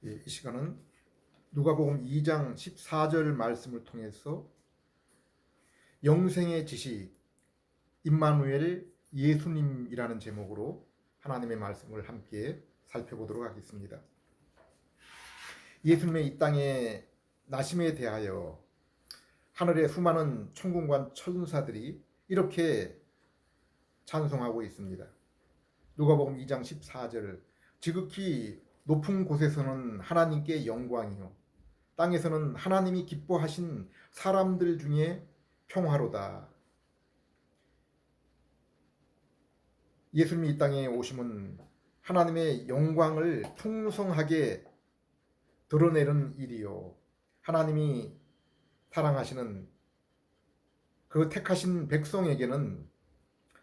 이 시간은 누가복음 2장 14절 말씀을 통해서 영생의 지식 임마누엘 예수님이라는 제목으로 하나님의 말씀을 함께 살펴보도록 하겠습니다. 예수님의 이 땅의 나심에 대하여 하늘의 수많은 천군과 천사들이 이렇게 찬송하고 있습니다. 누가복음 2장 14절 지극히 높은 곳에서는 하나님께 영광이요 땅에서는 하나님이 기뻐하신 사람들 중에 평화로다. 예수님이 이 땅에 오심은 하나님의 영광을 풍성하게 드러내는 일이요 하나님이 사랑하시는 그 택하신 백성에게는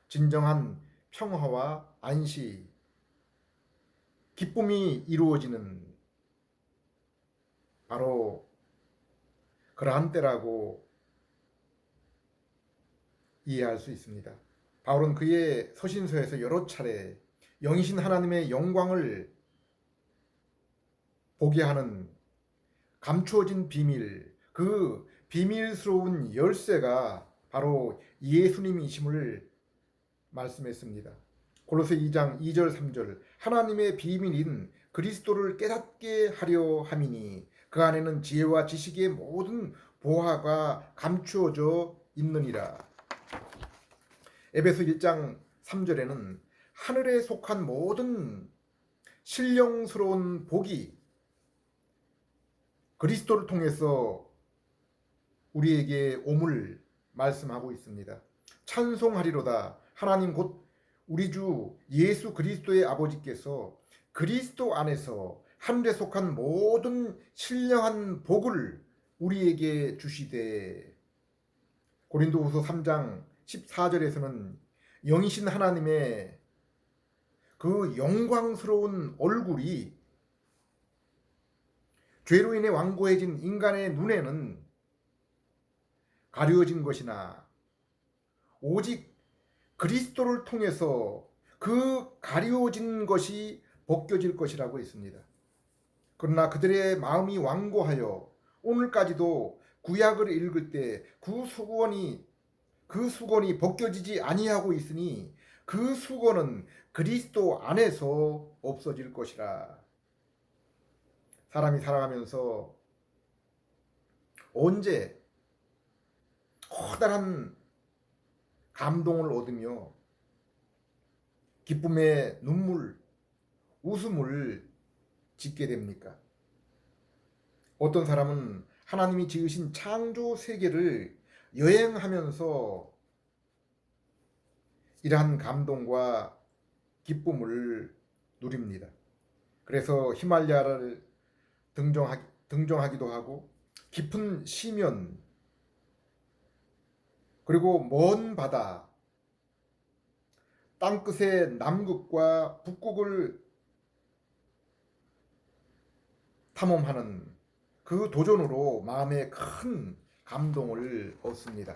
진정한 평화와 안식, 기쁨이 이루어지는 바로 그러한 때라고 이해할 수 있습니다. 바울은 그의 서신서에서 여러 차례 영이신 하나님의 영광을 보게 하는 감추어진 비밀, 그 비밀스러운 열쇠가 바로 예수님이심을 말씀했습니다. 골로새 2장 2절 3절 하나님의 비밀인 그리스도를 깨닫게 하려 함이니 그 안에는 지혜와 지식의 모든 보화가 감추어져 있느니라. 에베소 1장 3절에는 하늘에 속한 모든 신령스러운 복이 그리스도를 통해서 우리에게 옴을 말씀하고 있습니다. 찬송하리로다. 하나님 곧 우리 주 예수 그리스도의 아버지께서 그리스도 안에서 하늘에 속한 모든 신령한 복을 우리에게 주시되. 고린도후서 3장 14절에서는 영이신 하나님의 그 영광스러운 얼굴이 죄로 인해 완고해진 인간의 눈에는 가려진 것이나 오직 그리스도를 통해서 그 가려진 것이 벗겨질 것이라고 했습니다. 그러나 그들의 마음이 완고하여 오늘까지도 구약을 읽을 때 그 수건이 벗겨지지 아니하고 있으니 그 수건은 그리스도 안에서 없어질 것이라. 사람이 살아가면서 언제 커다란 감동을 얻으며 기쁨의 눈물, 웃음을 짓게 됩니까? 어떤 사람은 하나님이 지으신 창조 세계를 여행하면서 이러한 감동과 기쁨을 누립니다. 그래서 히말라야를 등정하기도 하고 깊은 시면 그리고 먼 바다 땅끝의 남극과 북극을 탐험하는 그 도전으로 마음에 큰 감동을 얻습니다.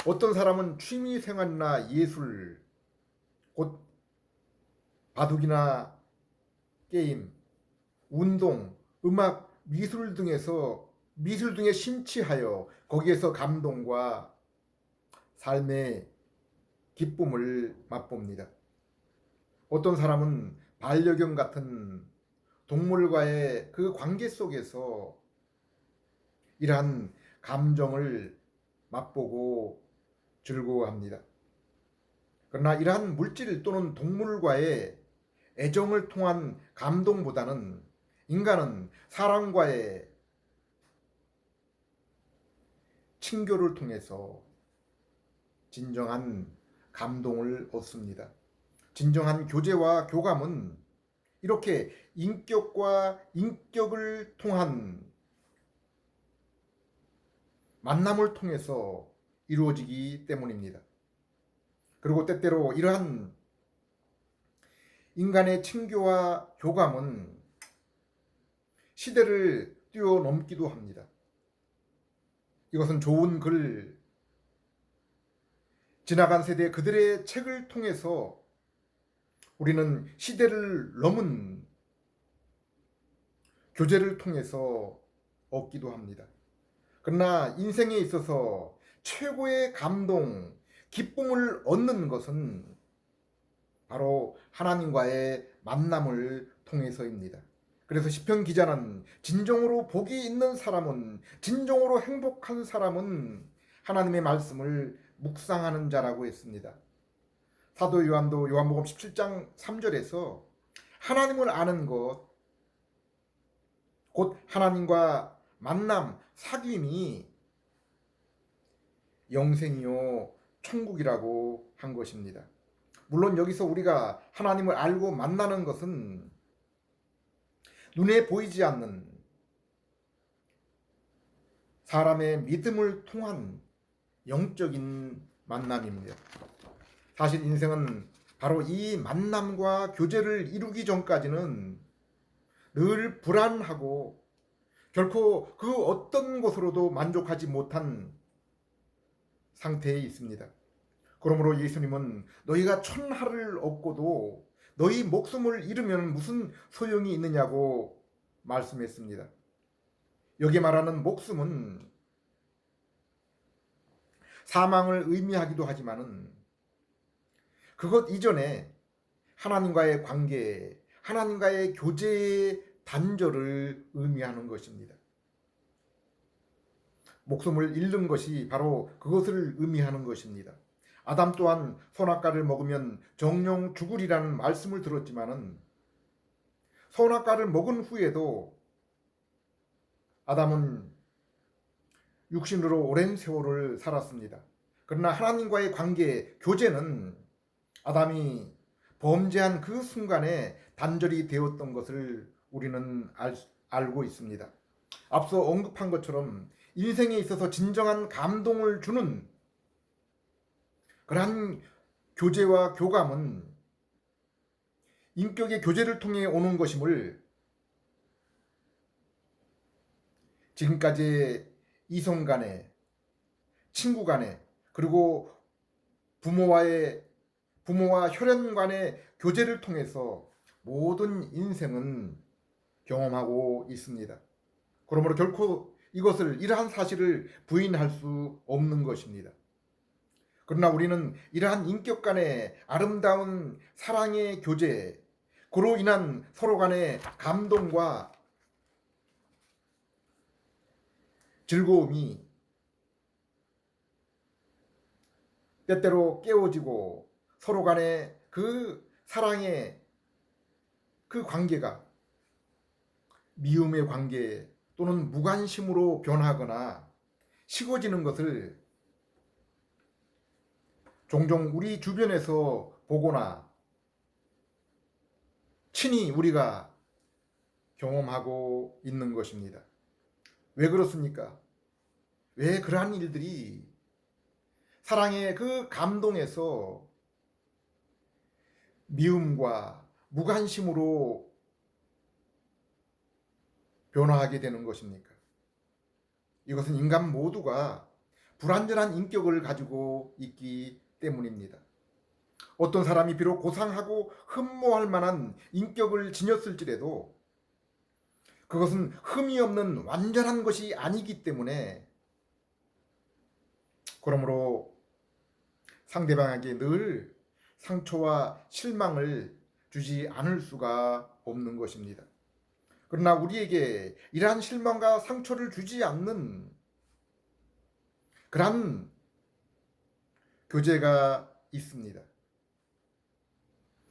어떤 사람은 취미생활이나 예술, 곧 바둑이나 게임, 운동, 음악, 미술 등에 심취하여 거기에서 감동과 삶의 기쁨을 맛봅니다. 어떤 사람은 반려견 같은 동물과의 그 관계 속에서 이러한 감정을 맛보고 즐거워합니다. 그러나 이러한 물질 또는 동물과의 애정을 통한 감동보다는 인간은 사람과의 친교를 통해서 진정한 감동을 얻습니다. 진정한 교제와 교감은 이렇게 인격과 인격을 통한 만남을 통해서 이루어지기 때문입니다. 그리고 때때로 이러한 인간의 친교와 교감은 시대를 뛰어넘기도 합니다. 이것은 좋은 글, 지나간 세대 그들의 책을 통해서 우리는 시대를 넘은 교제를 통해서 얻기도 합니다. 그러나 인생에 있어서 최고의 감동, 기쁨을 얻는 것은 바로 하나님과의 만남을 통해서입니다. 그래서 시편 기자는 진정으로 복이 있는 사람은, 진정으로 행복한 사람은 하나님의 말씀을 묵상하는 자라고 했습니다. 사도 요한도 요한복음 17장 3절에서 하나님을 아는 것, 곧 하나님과 만남, 사귐이 영생이요 천국이라고 한 것입니다. 물론 여기서 우리가 하나님을 알고 만나는 것은 눈에 보이지 않는 사람의 믿음을 통한 영적인 만남입니다. 사실 인생은 바로 이 만남과 교제를 이루기 전까지는 늘 불안하고 결코 그 어떤 것으로도 만족하지 못한 상태에 있습니다. 그러므로 예수님은 너희가 천하를 얻고도 너희 목숨을 잃으면 무슨 소용이 있느냐고 말씀했습니다. 여기 말하는 목숨은 사망을 의미하기도 하지만은 그것 이전에 하나님과의 관계, 하나님과의 교제의 단절을 의미하는 것입니다. 목숨을 잃는 것이 바로 그것을 의미하는 것입니다. 아담 또한 선악과를 먹으면 정령 죽으리라는 말씀을 들었지만은 선악과를 먹은 후에도 아담은 육신으로 오랜 세월을 살았습니다. 그러나 하나님과의 관계, 교제는 아담이 범죄한 그 순간에 단절이 되었던 것을 우리는 알고 있습니다. 앞서 언급한 것처럼 인생에 있어서 진정한 감동을 주는 그러한 교제와 교감은 인격의 교제를 통해 오는 것임을 지금까지 이성 간에, 친구 간에, 그리고 부모와 혈연 간의 교제를 통해서 모든 인생은 경험하고 있습니다. 그러므로 결코 이러한 사실을 부인할 수 없는 것입니다. 그러나 우리는 이러한 인격 간의 아름다운 사랑의 교제, 그로 인한 서로 간의 감동과 즐거움이 때때로 깨어지고 서로 간의 그 사랑의 그 관계가 미움의 관계 또는 무관심으로 변하거나 식어지는 것을 종종 우리 주변에서 보거나 친히 우리가 경험하고 있는 것입니다. 왜 그렇습니까? 왜 그러한 일들이 사랑의 그 감동에서 미움과 무관심으로 변화하게 되는 것입니까? 이것은 인간 모두가 불완전한 인격을 가지고 있기 때문입니다. 어떤 사람이 비록 고상하고 흠모할 만한 인격을 지녔을지라도 그것은 흠이 없는 완전한 것이 아니기 때문에, 그러므로 상대방에게 늘 상처와 실망을 주지 않을 수가 없는 것입니다. 그러나 우리에게 이러한 실망과 상처를 주지 않는 그러한 교제가 있습니다.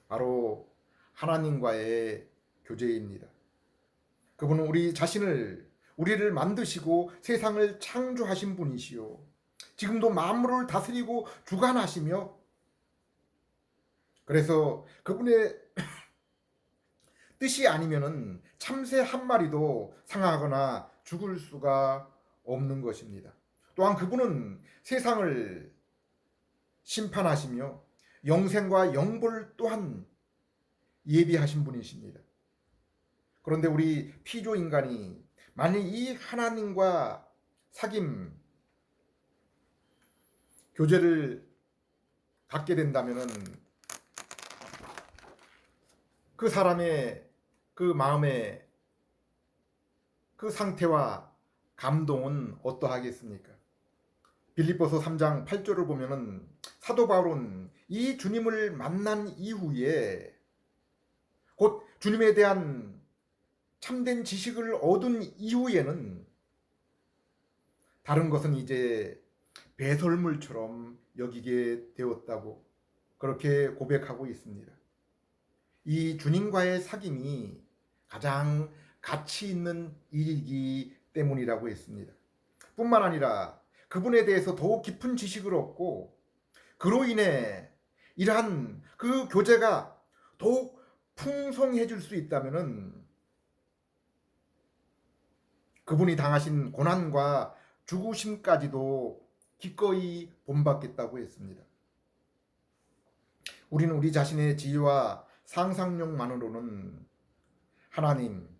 바로 하나님과의 교제입니다. 그분은 우리를 만드시고 세상을 창조하신 분이시요, 지금도 만물을 다스리고 주관하시며, 그래서 그분의 뜻이 아니면은 참새 한 마리도 상하거나 죽을 수가 없는 것입니다. 또한 그분은 세상을 심판하시며 영생과 영벌 또한 예비하신 분이십니다. 그런데 우리 피조 인간이 만일 이 하나님과 사귐, 교제를 갖게 된다면은 그 사람의 그 마음에 그 상태와 감동은 어떠하겠습니까? 빌립보서 3장 8절을 보면은 사도 바울은 이 주님을 만난 이후에 곧 주님에 대한 참된 지식을 얻은 이후에는 다른 것은 이제 배설물처럼 여기게 되었다고 그렇게 고백하고 있습니다. 이 주님과의 사귐이 가장 가치 있는 일이기 때문이라고 했습니다. 뿐만 아니라 그분에 대해서 더욱 깊은 지식을 얻고 그로 인해 이러한 그 교제가 더욱 풍성해질 수 있다면은 그분이 당하신 고난과 죽으심까지도 기꺼이 본받겠다고 했습니다. 우리는 우리 자신의 지혜와 상상력만으로는 하나님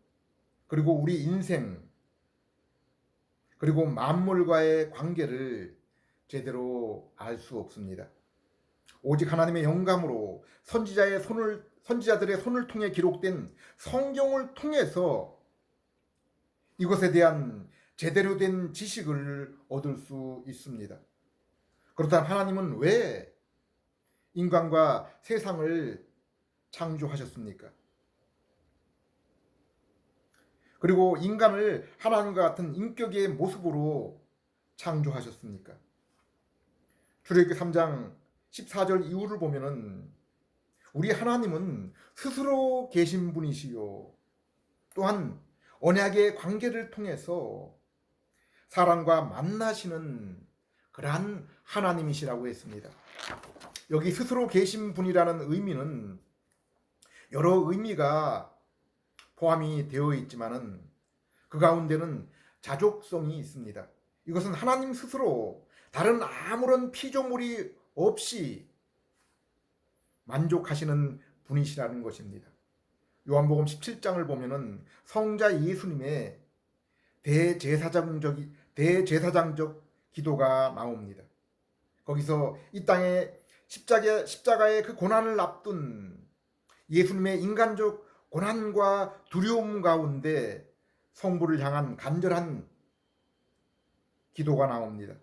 그리고 우리 인생 그리고 만물과의 관계를 제대로 알 수 없습니다. 오직 하나님의 영감으로 선지자들의 손을 통해 기록된 성경을 통해서 이것에 대한 제대로 된 지식을 얻을 수 있습니다. 그렇다면 하나님은 왜 인간과 세상을 창조하셨습니까? 그리고 인간을 하나님과 같은 인격의 모습으로 창조하셨습니까? 출애굽기 3장 14절 이후를 보면은 우리 하나님은 스스로 계신 분이시요 또한 언약의 관계를 통해서 사람과 만나시는 그러한 하나님이시라고 했습니다. 여기 스스로 계신 분이라는 의미는 여러 의미가 포함이 되어 있지만은 그 가운데는 자족성이 있습니다. 이것은 하나님 스스로 다른 아무런 피조물이 없이 만족하시는 분이시라는 것입니다. 요한복음 17장을 보면은 성자 예수님의 대제사장적 기도가 나옵니다. 거기서 이 땅에 십자가의 그 고난을 앞둔 예수님의 인간적 고난과 두려움 가운데 성부를 향한 간절한 기도가 나옵니다.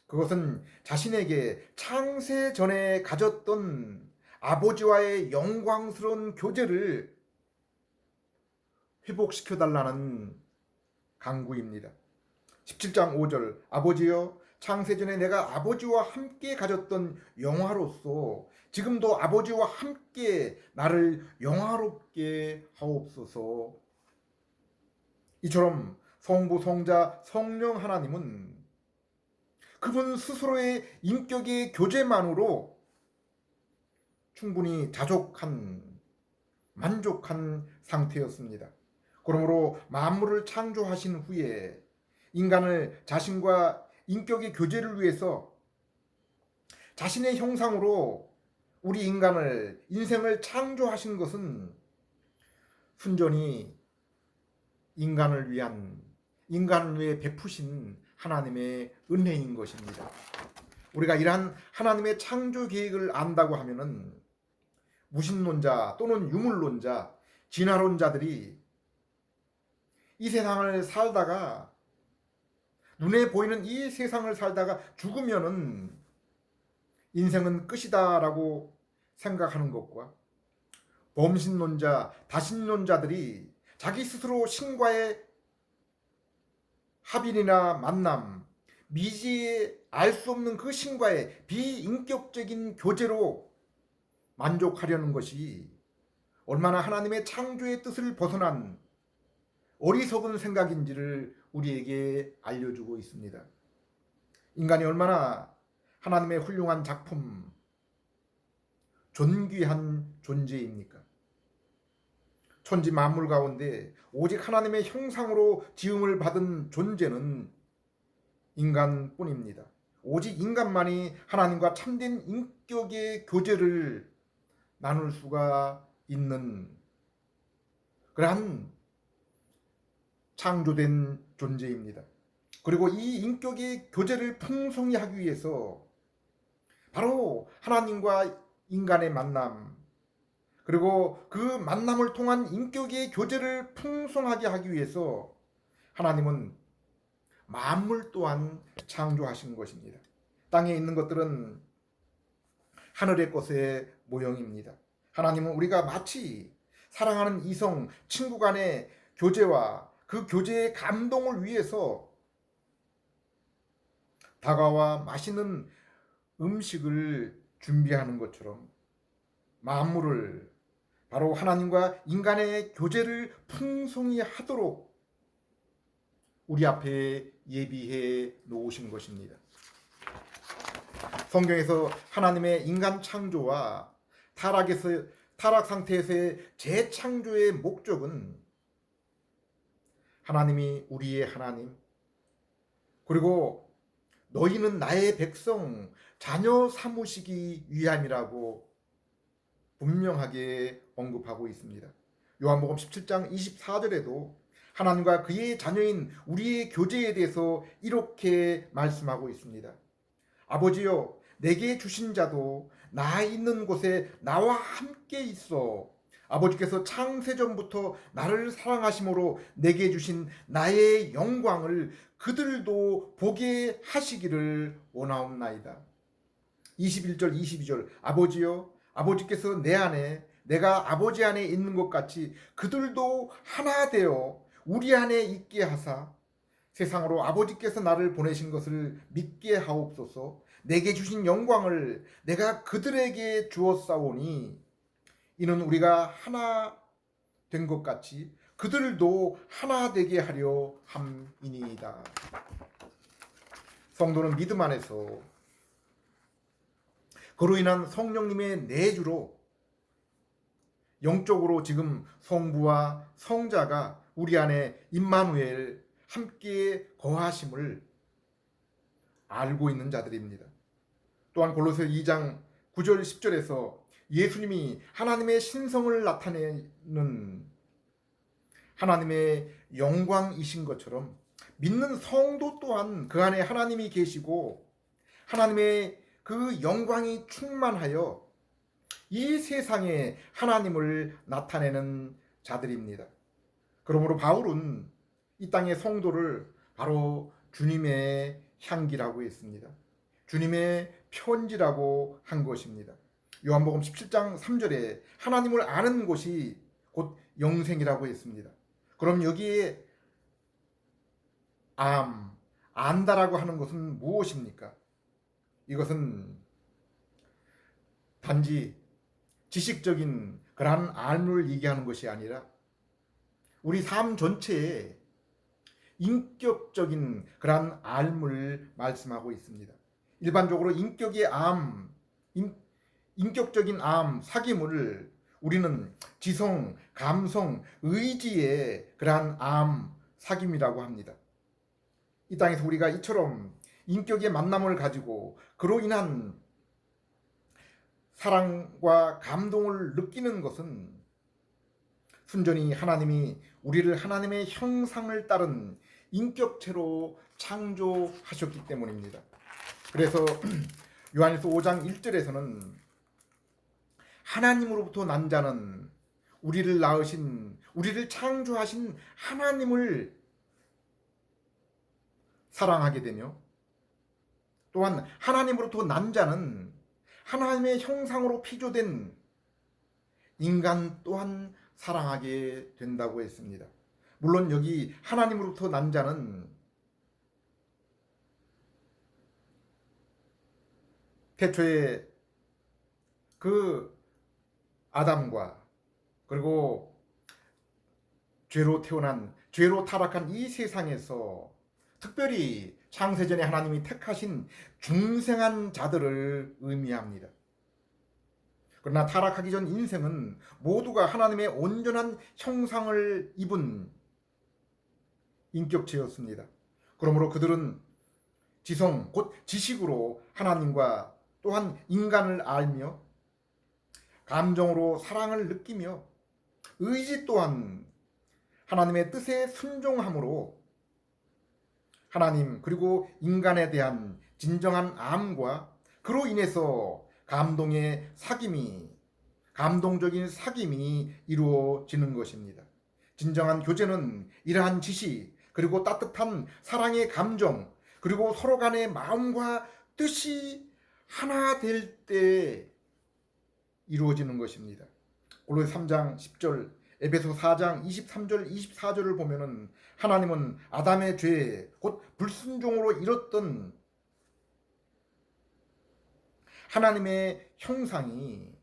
그것은 자신에게 창세 전에 가졌던 아버지와의 영광스러운 교제를 회복시켜달라는 간구입니다. 17장 5절 아버지여 창세전에 내가 아버지와 함께 가졌던 영화로서 지금도 아버지와 함께 나를 영화롭게 하옵소서. 이처럼 성부, 성자, 성령 하나님은 그분 스스로의 인격의 교제만으로 충분히 만족한 상태였습니다. 그러므로 만물을 창조하신 후에 인간을 자신과 인격의 교제를 위해서 자신의 형상으로 우리 인생을 창조하신 것은 순전히 인간을 위해 베푸신 하나님의 은혜인 것입니다. 우리가 이러한 하나님의 창조 계획을 안다고 하면은 무신론자 또는 유물론자, 진화론자들이 이 세상을 살다가 눈에 보이는 이 세상을 살다가 죽으면은 인생은 끝이다라고 생각하는 것과 범신론자, 다신론자들이 자기 스스로 신과의 합일이나 만남, 미지에 알 수 없는 그 신과의 비인격적인 교제로 만족하려는 것이 얼마나 하나님의 창조의 뜻을 벗어난 어리석은 생각인지를 우리에게 알려주고 있습니다. 인간이 얼마나 하나님의 훌륭한 작품, 존귀한 존재입니까? 천지 만물 가운데 오직 하나님의 형상으로 지음을 받은 존재는 인간뿐입니다. 오직 인간만이 하나님과 참된 인격의 교제를 나눌 수가 있는 그러한 창조된 존재입니다. 그리고 이 인격의 교제를 풍성히 하기 위해서 바로 하나님과 인간의 만남 그리고 그 만남을 통한 인격의 교제를 풍성하게 하기 위해서 하나님은 만물 또한 창조하신 것입니다. 땅에 있는 것들은 하늘의 것의 모형입니다. 하나님은 우리가 마치 사랑하는 이성, 친구 간의 교제와 그 교제의 감동을 위해서 다가와 맛있는 음식을 준비하는 것처럼 만물을 바로 하나님과 인간의 교제를 풍성히 하도록 우리 앞에 예비해 놓으신 것입니다. 성경에서 하나님의 인간 창조와 타락 상태에서의 재창조의 목적은 하나님이 우리의 하나님, 그리고 너희는 나의 백성, 자녀 삼으시기 위함이라고 분명하게 언급하고 있습니다. 요한복음 17장 24절에도 하나님과 그의 자녀인 우리의 교제에 대해서 이렇게 말씀하고 있습니다. 아버지여, 내게 주신 자도 나 있는 곳에 나와 함께 있어. 아버지께서 창세전부터 나를 사랑하심으로 내게 주신 나의 영광을 그들도 보게 하시기를 원하옵나이다. 21절 22절 아버지여, 아버지께서 내 안에 내가 아버지 안에 있는 것 같이 그들도 하나 되어 우리 안에 있게 하사 세상으로 아버지께서 나를 보내신 것을 믿게 하옵소서. 내게 주신 영광을 내가 그들에게 주었사오니 이는 우리가 하나 된 것 같이 그들도 하나 되게 하려 함이니이다. 성도는 믿음 안에서 그로 인한 성령님의 내주로 영적으로 지금 성부와 성자가 우리 안에 임마누엘 함께 거하심을 알고 있는 자들입니다. 또한 골로새 2장 9절 10절에서 예수님이 하나님의 신성을 나타내는 하나님의 영광이신 것처럼 믿는 성도 또한 그 안에 하나님이 계시고 하나님의 그 영광이 충만하여 이 세상에 하나님을 나타내는 자들입니다. 그러므로 바울은 이 땅의 성도를 바로 주님의 향기라고 했습니다. 주님의 편지라고 한 것입니다. 요한복음 17장 3절에 하나님을 아는 것이 곧 영생이라고 했습니다. 그럼 여기에 안다라고 하는 것은 무엇입니까? 이것은 단지 지식적인 그러한 알을 얘기하는 것이 아니라 우리 삶 전체에 인격적인 그러한 알을 말씀하고 있습니다. 일반적으로 인격적인 사귐을 우리는 지성, 감성, 의지의 그러한 사귐이라고 합니다. 이 땅에서 우리가 이처럼 인격의 만남을 가지고 그로 인한 사랑과 감동을 느끼는 것은 순전히 하나님이 우리를 하나님의 형상을 따른 인격체로 창조하셨기 때문입니다. 그래서 요한일서 5장 1절에서는 하나님으로부터 난 자는 우리를 낳으신, 우리를 창조하신 하나님을 사랑하게 되며 또한 하나님으로부터 난 자는 하나님의 형상으로 피조된 인간 또한 사랑하게 된다고 했습니다. 물론 여기 하나님으로부터 난 자는 태초에 그 아담과 그리고 죄로 타락한 이 세상에서 특별히 창세전에 하나님이 택하신 중생한 자들을 의미합니다. 그러나 타락하기 전 인생은 모두가 하나님의 온전한 형상을 입은 인격체였습니다. 그러므로 그들은 지성, 곧 지식으로 하나님과 또한 인간을 알며 감정으로 사랑을 느끼며 의지 또한 하나님의 뜻에 순종함으로 하나님 그리고 인간에 대한 진정한 암과 그로 인해서 감동적인 사귐이 이루어지는 것입니다. 진정한 교제는 이러한 지식, 그리고 따뜻한 사랑의 감정, 그리고 서로 간의 마음과 뜻이 하나 될 때 이루어지는 것입니다. 골로새 3장 10절, 에베소 4장 23절 24절을 보면은 하나님은 아담의 죄, 곧 불순종으로 이뤘던 하나님의 형상이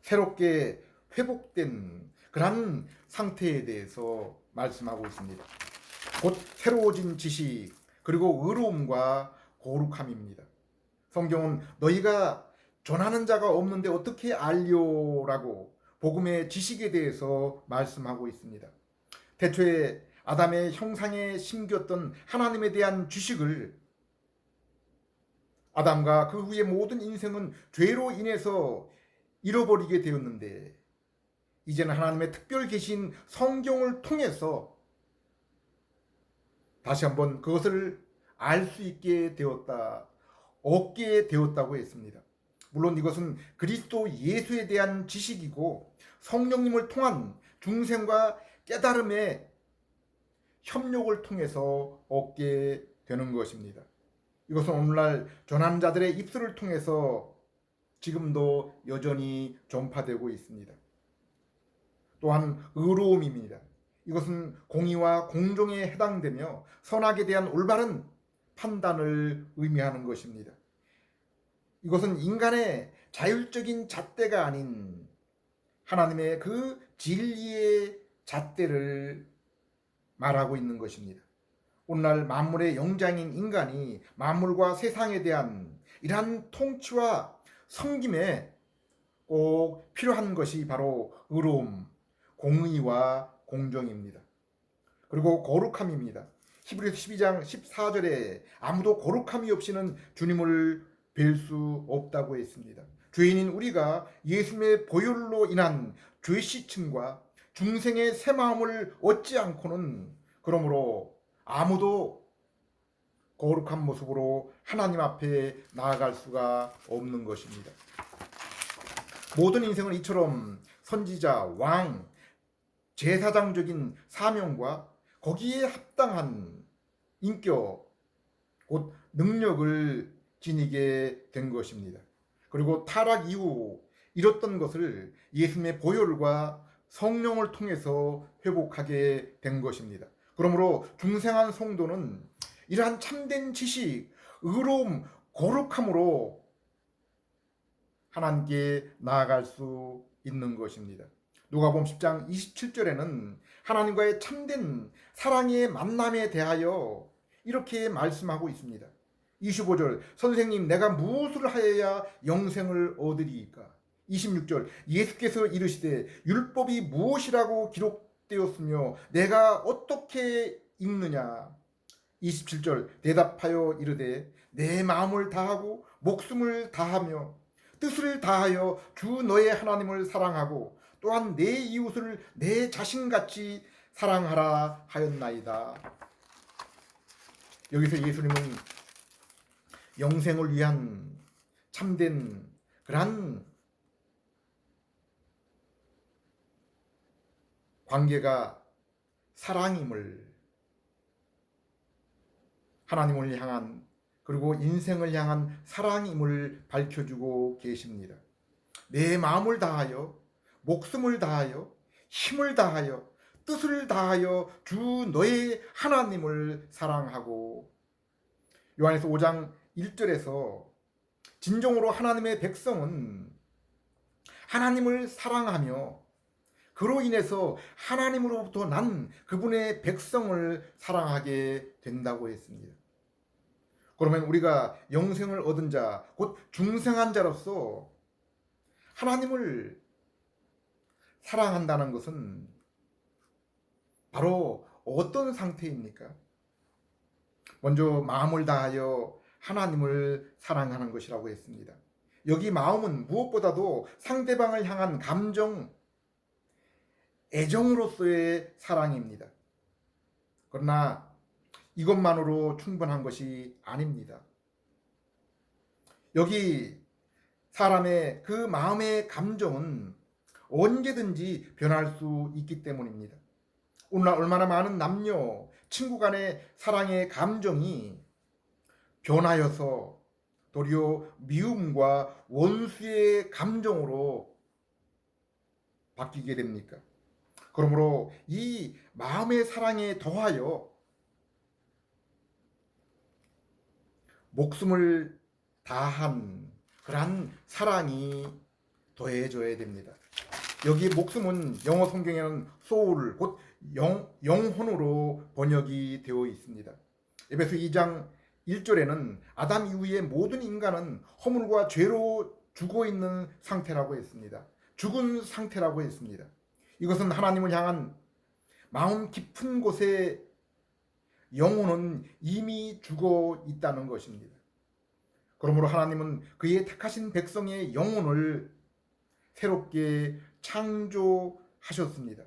새롭게 회복된 그런 상태에 대해서 말씀하고 있습니다. 곧 새로워진 지식, 그리고 의로움과 거룩함입니다. 성경은 너희가 전하는 자가 없는데 어떻게 알려라고 복음의 지식에 대해서 말씀하고 있습니다. 태초에 아담의 형상에 심겼던 하나님에 대한 지식을 아담과 그 후의 모든 인생은 죄로 인해서 잃어버리게 되었는데, 이제는 하나님의 특별 계신 성경을 통해서 다시 한번 그것을 알 수 있게 되었다, 얻게 되었다고 했습니다. 물론 이것은 그리스도 예수에 대한 지식이고 성령님을 통한 중생과 깨달음의 협력을 통해서 얻게 되는 것입니다. 이것은 오늘날 전하는 자들의 입술을 통해서 지금도 여전히 전파되고 있습니다. 또한 의로움입니다. 이것은 공의와 공정에 해당되며 선악에 대한 올바른 판단을 의미하는 것입니다. 이것은 인간의 자율적인 잣대가 아닌 하나님의 그 진리의 잣대를 말하고 있는 것입니다. 오늘날 만물의 영장인 인간이 만물과 세상에 대한 이러한 통치와 섬김에 꼭 필요한 것이 바로 의로움, 공의와 공정입니다. 그리고 거룩함입니다. 히브리서 12장 14절에 아무도 거룩함이 없이는 주님을 뵐 수 없다고 했습니다. 죄인인 우리가 예수님의 보혈로 인한 죄 씻음과 중생의 새 마음을 얻지 않고는 그러므로 아무도 거룩한 모습으로 하나님 앞에 나아갈 수가 없는 것입니다. 모든 인생은 이처럼 선지자, 왕, 제사장적인 사명과 거기에 합당한 인격, 곧 능력을 지니게 된 것입니다. 그리고 타락 이후 잃었던 것을 예수님의 보혈과 성령을 통해서 회복하게 된 것입니다. 그러므로 중생한 성도는 이러한 참된 지식, 의로움, 거룩함으로 하나님께 나아갈 수 있는 것입니다. 누가복음 10장 27절에는 하나님과의 참된 사랑의 만남에 대하여 이렇게 말씀하고 있습니다. 25절, 선생님 내가 무엇을 하여야 영생을 얻으리이까? 26절, 예수께서 이르시되 율법이 무엇이라고 기록되었으며 내가 어떻게 읽느냐? 27절, 대답하여 이르되 내 마음을 다하고 목숨을 다하며 뜻을 다하여 주 너의 하나님을 사랑하고 또한 내 이웃을 내 자신같이 사랑하라 하였나이다. 여기서 예수님은 영생을 위한 참된 그러한 관계가 사랑임을, 하나님을 향한 그리고 인생을 향한 사랑임을 밝혀주고 계십니다. 내 마음을 다하여 목숨을 다하여 힘을 다하여 뜻을 다하여 주 너의 하나님을 사랑하고, 요한에서 5장 1절에서 진정으로 하나님의 백성은 하나님을 사랑하며 그로 인해서 하나님으로부터 난 그분의 백성을 사랑하게 된다고 했습니다. 그러면 우리가 영생을 얻은 자, 곧 중생한 자로서 하나님을 사랑한다는 것은 바로 어떤 상태입니까? 먼저 마음을 다하여 하나님을 사랑하는 것이라고 했습니다. 여기 마음은 무엇보다도 상대방을 향한 감정, 애정으로서의 사랑입니다. 그러나 이것만으로 충분한 것이 아닙니다. 여기 사람의 그 마음의 감정은 언제든지 변할 수 있기 때문입니다. 오늘날 얼마나 많은 남녀, 친구 간의 사랑의 감정이 변하여서 도리어 미움과 원수의 감정으로 바뀌게 됩니까? 그러므로 이 마음의 사랑에 더하여 목숨을 다한 그러한 사랑이 더해져야 됩니다. 여기 목숨은 영어 성경에는 soul, 곧 영혼으로 번역이 되어 있습니다. 에베소 2장 1절에는 아담 이후의 모든 인간은 허물과 죄로 죽어 있는 상태라고 했습니다. 죽은 상태라고 했습니다. 이것은 하나님을 향한 마음 깊은 곳에 영혼은 이미 죽어 있다는 것입니다. 그러므로 하나님은 그의 택하신 백성의 영혼을 새롭게 창조하셨습니다.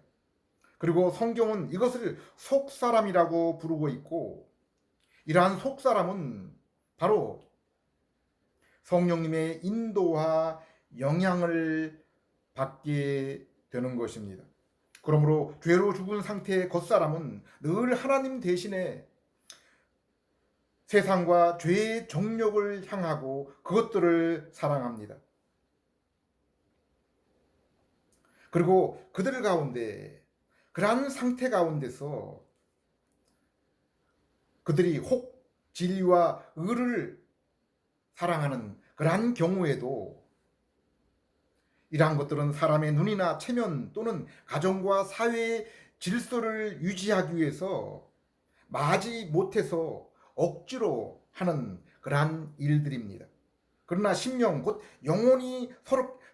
그리고 성경은 이것을 속사람이라고 부르고 있고, 이러한 속사람은 바로 성령님의 인도와 영향을 받게 되는 것입니다. 그러므로 죄로 죽은 상태의 겉사람은 늘 하나님 대신에 세상과 죄의 정욕을 향하고 그것들을 사랑합니다. 그리고 그들 가운데 그러한 상태 가운데서 그들이 혹 진리와 의를 사랑하는 그러한 경우에도 이러한 것들은 사람의 눈이나 체면 또는 가정과 사회의 질서를 유지하기 위해서 마지 못해서 억지로 하는 그러한 일들입니다. 그러나 심령 곧 영혼이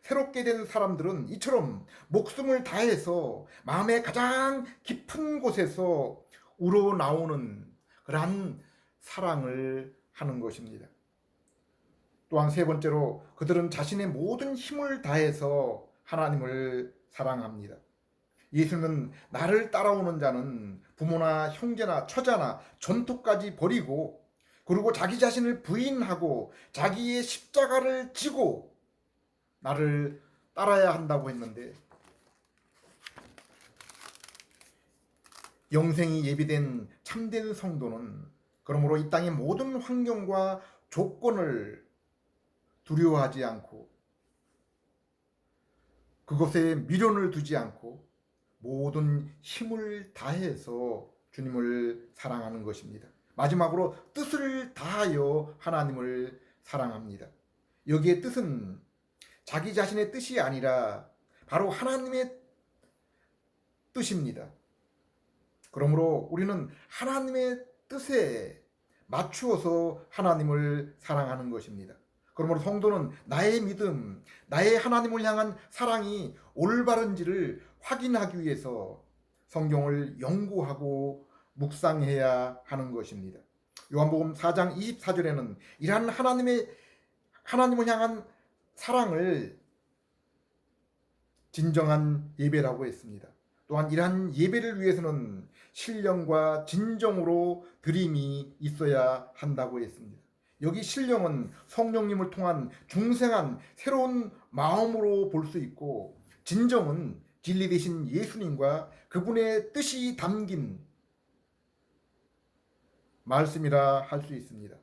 새롭게 된 사람들은 이처럼 목숨을 다해서 마음의 가장 깊은 곳에서 우러나오는 그러한 사랑을 하는 것입니다. 또한 세 번째로 그들은 자신의 모든 힘을 다해서 하나님을 사랑합니다. 예수는 나를 따라오는 자는 부모나 형제나 처자나 전토까지 버리고 그리고 자기 자신을 부인하고 자기의 십자가를 지고 나를 따라야 한다고 했는데, 영생이 예비된 참된 성도는 그러므로 이 땅의 모든 환경과 조건을 두려워하지 않고 그것에 미련을 두지 않고 모든 힘을 다해서 주님을 사랑하는 것입니다. 마지막으로 뜻을 다하여 하나님을 사랑합니다. 여기에 뜻은 자기 자신의 뜻이 아니라 바로 하나님의 뜻입니다. 그러므로 우리는 하나님의 뜻에 맞추어서 하나님을 사랑하는 것입니다. 그러므로 성도는 나의 믿음, 나의 하나님을 향한 사랑이 올바른지를 확인하기 위해서 성경을 연구하고 묵상해야 하는 것입니다. 요한복음 4장 24절에는 이러한 하나님을 향한 사랑을 진정한 예배라고 했습니다. 또한 이러한 예배를 위해서는 신령과 진정으로 드림이 있어야 한다고 했습니다. 여기 신령은 성령님을 통한 중생한 새로운 마음으로 볼 수 있고, 진정은 진리 되신 예수님과 그분의 뜻이 담긴 말씀이라 할 수 있습니다.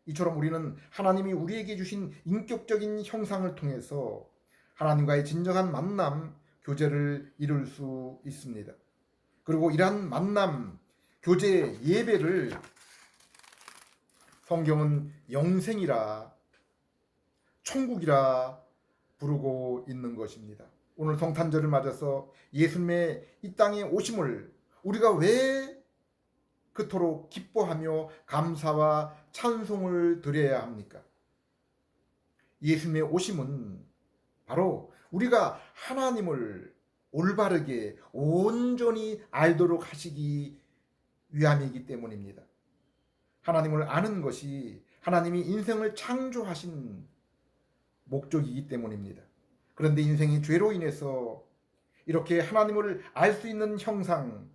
이처럼 우리는 하나님이 우리에게 주신 인격적인 형상을 통해서 하나님과의 진정한 만남, 교제를 이룰 수 있습니다. 그리고 이러한 만남, 교제, 예배를 성경은 영생이라, 천국이라 부르고 있는 것입니다. 오늘 성탄절을 맞아서 예수님의 이 땅에 오심을 우리가 왜 그토록 기뻐하며 감사와 찬송을 드려야 합니까? 예수님의 오심은 바로 우리가 하나님을 올바르게 온전히 알도록 하시기 위함이기 때문입니다. 하나님을 아는 것이 하나님이 인생을 창조하신 목적이기 때문입니다. 그런데 인생이 죄로 인해서 이렇게 하나님을 알 수 있는 형상,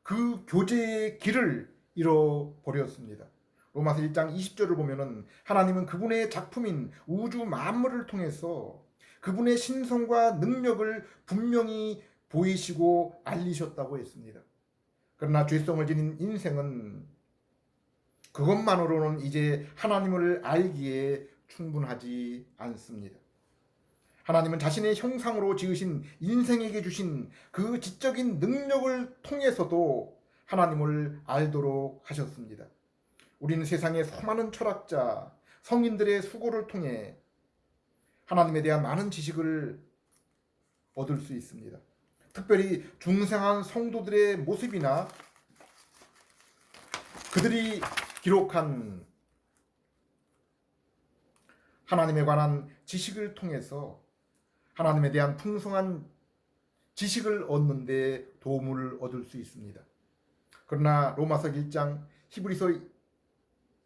그 교제의 길을 잃어버렸습니다. 로마서 1장 20절을 보면은 하나님은 그분의 작품인 우주 만물을 통해서 그분의 신성과 능력을 분명히 보이시고 알리셨다고 했습니다. 그러나 죄성을 지닌 인생은 그것만으로는 이제 하나님을 알기에 충분하지 않습니다. 하나님은 자신의 형상으로 지으신 인생에게 주신 그 지적인 능력을 통해서도 하나님을 알도록 하셨습니다. 우리는 세상의 수많은 철학자, 성인들의 수고를 통해 하나님에 대한 많은 지식을 얻을 수 있습니다. 특별히 중생한 성도들의 모습이나 그들이 기록한 하나님에 관한 지식을 통해서 하나님에 대한 풍성한 지식을 얻는 데 도움을 얻을 수 있습니다. 그러나 로마서 1장, 히브리서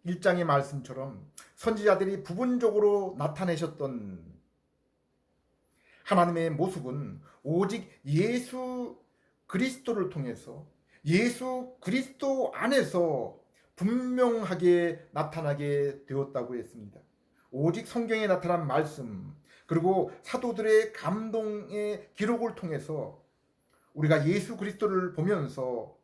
1장의 말씀처럼 선지자들이 부분적으로 나타내셨던 하나님의 모습은 오직 예수 그리스도를 통해서 예수 그리스도 안에서 분명하게 나타나게 되었다고 했습니다. 오직 성경에 나타난 말씀 그리고 사도들의 감동의 기록을 통해서 우리가 예수 그리스도를 보면서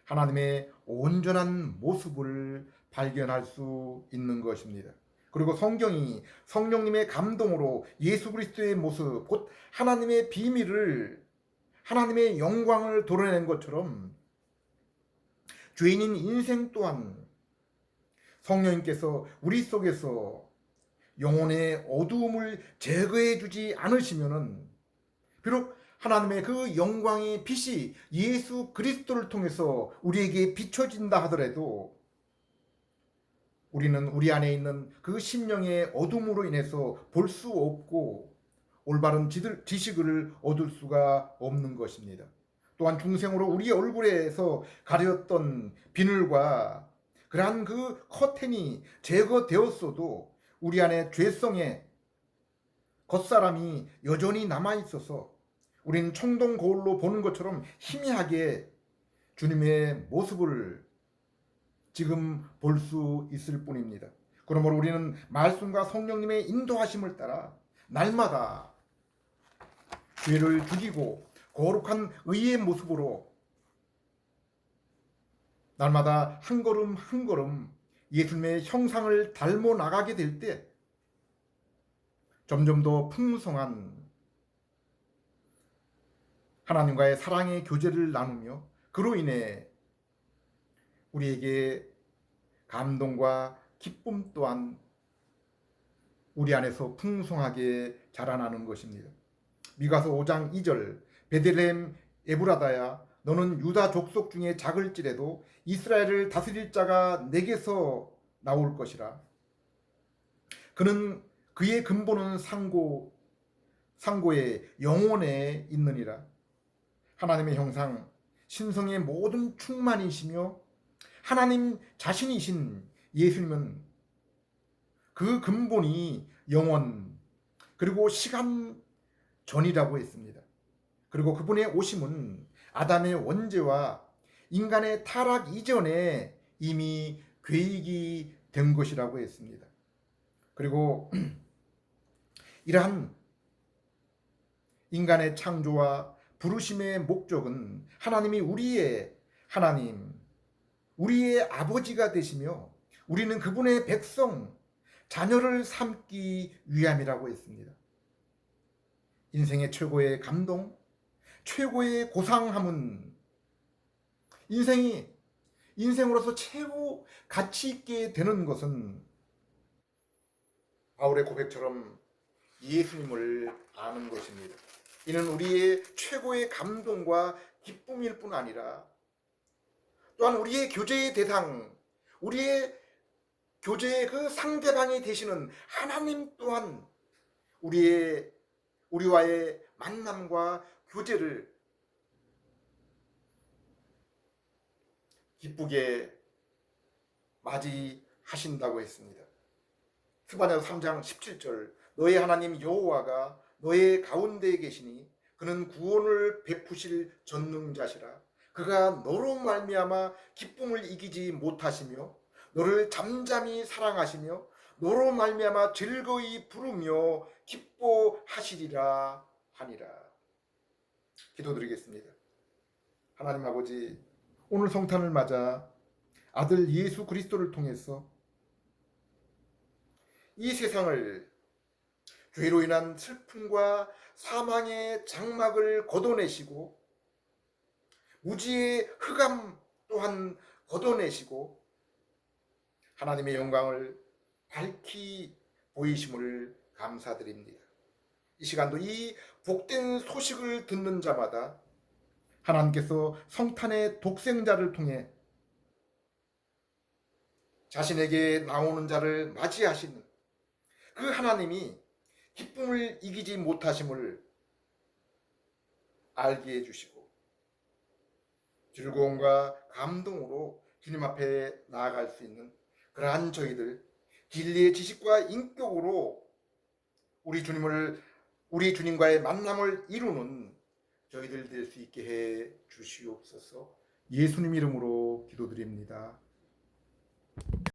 하나님의 온전한 모습을 발견할 수 있는 것입니다. 그리고 성경이 성령님의 감동으로 예수 그리스도의 모습, 곧 하나님의 비밀을, 하나님의 영광을 드러낸 것처럼 죄인인 인생 또한 성령님께서 우리 속에서 영혼의 어두움을 제거해 주지 않으시면은 비록 하나님의 그 영광의 빛이 예수 그리스도를 통해서 우리에게 비춰진다 하더라도 우리는 우리 안에 있는 그 심령의 어둠으로 인해서 볼 수 없고 올바른 지식을 얻을 수가 없는 것입니다. 또한 중생으로 우리 얼굴에서 가렸던 비늘과 그러한 그 커튼이 제거되었어도 우리 안에 죄성의 겉사람이 여전히 남아있어서 우리는 청동 거울로 보는 것처럼 희미하게 주님의 모습을 지금 볼 수 있을 뿐입니다. 그러므로 우리는 말씀과 성령님의 인도하심을 따라 날마다 죄를 죽이고 거룩한 의의 모습으로 날마다 한 걸음 한 걸음 예수님의 형상을 닮아 나가게 될 때 점점 더 풍성한 하나님과의 사랑의 교제를 나누며 그로 인해 우리에게 감동과 기쁨 또한 우리 안에서 풍성하게 자라나는 것입니다. 미가서 5장 2절 베들레헴 에브라다야 너는 유다 족속 중에 작을지라도 이스라엘을 다스릴 자가 내게서 나올 것이라. 그는 그의 근본은 상고의 영혼에 있느니라. 하나님의 형상 신성의 모든 충만이시며 하나님 자신이신 예수님은 그 근본이 영원 그리고 시간 전이라고 했습니다. 그리고 그분의 오심은 아담의 원죄와 인간의 타락 이전에 이미 계획이 된 것이라고 했습니다. 그리고 이러한 인간의 창조와 부르심의 목적은 하나님이 우리의 하나님, 우리의 아버지가 되시며 우리는 그분의 백성, 자녀를 삼기 위함이라고 했습니다. 인생의 최고의 감동, 최고의 고상함은 인생으로서 최고 가치 있게 되는 것은 바울의 고백처럼 예수님을 아는 것입니다. 이는 우리의 최고의 감동과 기쁨일 뿐 아니라 또한 우리의 교제의 대상, 우리의 교제의 그 상대방이 되시는 하나님 또한 우리와의 만남과 교제를 기쁘게 맞이하신다고 했습니다. 스바냐서 3장 17절 너의 하나님 여호와가 너의 가운데에 계시니 그는 구원을 베푸실 전능자시라. 그가 너로 말미암아 기쁨을 이기지 못하시며 너를 잠잠히 사랑하시며 너로 말미암아 즐거이 부르며 기뻐하시리라 하니라. 기도드리겠습니다. 하나님 아버지, 오늘 성탄을 맞아 아들 예수 그리스도를 통해서 이 세상을 죄로 인한 슬픔과 사망의 장막을 걷어내시고 무지의 흑암 또한 걷어내시고 하나님의 영광을 밝히 보이심을 감사드립니다. 이 시간도 이 복된 소식을 듣는 자마다 하나님께서 성탄의 독생자를 통해 자신에게 나오는 자를 맞이하시는 그 하나님이 기쁨을 이기지 못하심을 알게 해주시고 즐거움과 감동으로 주님 앞에 나아갈 수 있는 그러한 저희들, 진리의 지식과 인격으로 우리 주님과의 만남을 이루는 저희들 될 수 있게 해 주시옵소서. 예수님 이름으로 기도드립니다.